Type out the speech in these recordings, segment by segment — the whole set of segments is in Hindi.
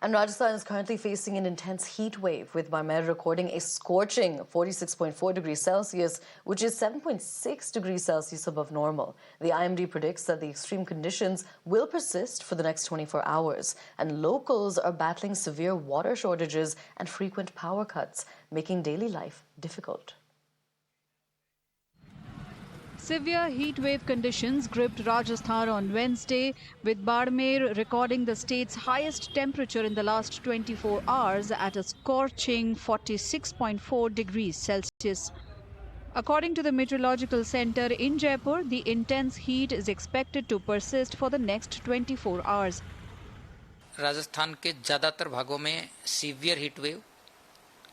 And Rajasthan is currently facing an intense heat wave, with Barmer recording a scorching 46.4 degrees Celsius, which is 7.6 degrees Celsius above normal. The IMD predicts that the extreme conditions will persist for the next 24 hours, and locals are battling severe water shortages and frequent power cuts, making daily life difficult. Severe heatwave conditions gripped Rajasthan on Wednesday, with Barmer recording the state's highest temperature in the last 24 hours at a scorching 46.4 degrees Celsius. According to the Meteorological Center in Jaipur, the intense heat is expected to persist for the next 24 hours. Rajasthan के ज़्यादातर भागों में सीवियर हीट वेव,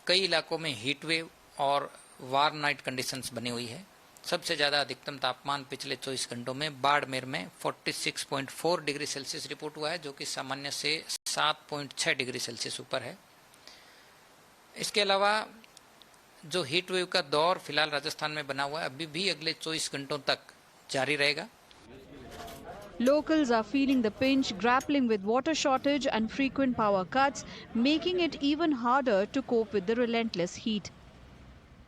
कई इलाकों में हीट वेव और वार्म नाइट कंडीशंस बनी हुई है। सबसे ज़्यादा अधिकतम तापमान पिछले 24 घंटों में बाड़मेर में 46.4 डिग्री सेल्सियस रिपोर्ट हुआ है, जो कि सामान्य से 7.6 डिग्री सेल्सियस ऊपर है। इसके अलावा जो हीट वेव का दौर फिलहाल राजस्थान में बना हुआ है, अभी भी अगले 24 घंटों तक जारी रहेगा। Locals are feeling the pinch, grappling with water shortage and frequent power cuts, making it even harder to cope with the relentless heat.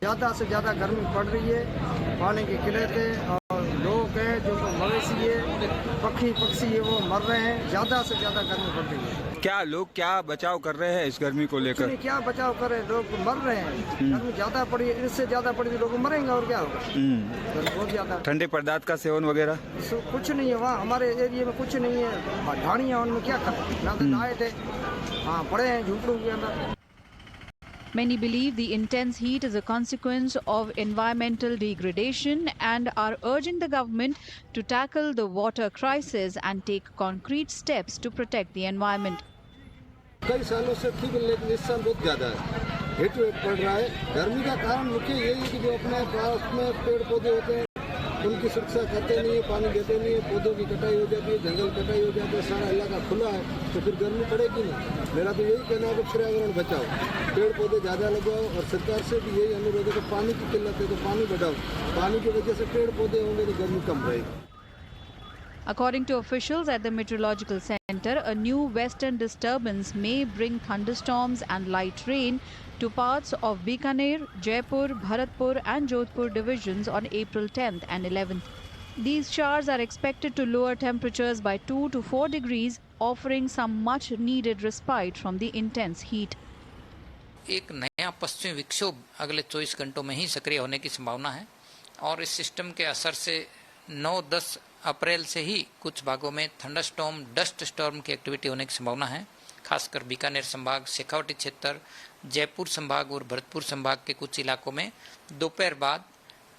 ज़्यादा से ज़्यादा गर्मी पड़ रही है, पानी की किल्लत है और लोग हैं जो मवेशी है, पक्षी है, वो मर रहे हैं। ज़्यादा से ज़्यादा गर्मी पड़ रही है। क्या लोग क्या बचाव कर रहे हैं इस गर्मी को लेकर? क्या बचाव कर रहे हैं, लोग मर रहे हैं। गर्मी ज़्यादा पड़ी है, इससे ज़्यादा पड़ी तो लोग मरेंगे और क्या होगा। बहुत ज़्यादा। ठंडे पदार्थ का सेवन वगैरह कुछ नहीं है वहाँ, हमारे एरिया में कुछ नहीं है। ढाणियाँ उनमें क्या करें, ना तो नहाए थे, हाँ पड़े हैं झूपड़ों के अंदर। Many believe the intense heat is a consequence of environmental degradation and are urging the government to tackle the water crisis and take concrete steps to protect the environment. कई सालों से ठीक है, लेकिन इस साल बहुत ज़्यादा है, हीट वेव पड़ रहा है। गर्मी का कारण मुख्य यही है कि जो अपने पास में पेड़ पौधे होते हैं, उनकी सुरक्षा करते नहीं है, पानी देते नहीं है, पौधों की कटाई हो जाती है, जंगल कटाई हो जाती है, सारा इलाका खुला है, तो फिर गर्मी पड़ेगी नहीं। मेरा तो यही कहना है कि पर्यावरण बचाओ, पेड़ पौधे ज़्यादा लगाओ, और सरकार से भी यही अनुरोध है कि पानी की किल्लत है तो पानी बढ़ाओ। पानी की वजह से पेड़ पौधे होंगे तो गर्मी कम रहेगी। According to officials at the Meteorological Center, a new western disturbance may bring thunderstorms and light rain to parts of Bikaner, Jaipur, Bharatpur and Jodhpur divisions on April 10th and 11th. These showers are expected to lower temperatures by 2 to 4 degrees, offering some much-needed respite from the intense heat. एक नया पश्चिमी विक्षोभ अगले 24 घंटों में ही सक्रिय होने की संभावना है, और इस सिस्टम के असर से 9-10 अप्रैल से ही कुछ भागों में थंडरस्टॉर्म, डस्ट स्टॉर्म की एक्टिविटी होने की संभावना है। खासकर बीकानेर संभाग, शेखावटी क्षेत्र, जयपुर संभाग और भरतपुर संभाग के कुछ इलाकों में दोपहर बाद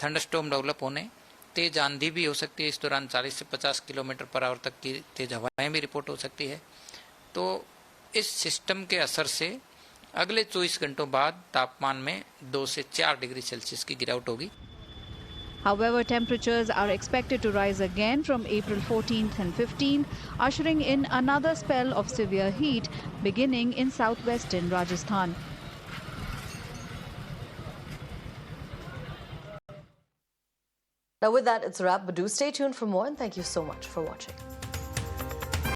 थंडरस्टॉर्म डेवलप होने, तेज आंधी भी हो सकती है। इस दौरान 40 से 50 किलोमीटर पर आवर तक की तेज हवाएं भी रिपोर्ट हो सकती है। तो इस सिस्टम के असर से अगले 24 घंटों बाद तापमान में 2 से 4 डिग्री सेल्सियस की गिरावट होगी। However, temperatures are expected to rise again from April 14th and 15th, ushering in another spell of severe heat beginning in southwestern Rajasthan. Now with that, it's a wrap, but do stay tuned for more, and thank you so much for watching.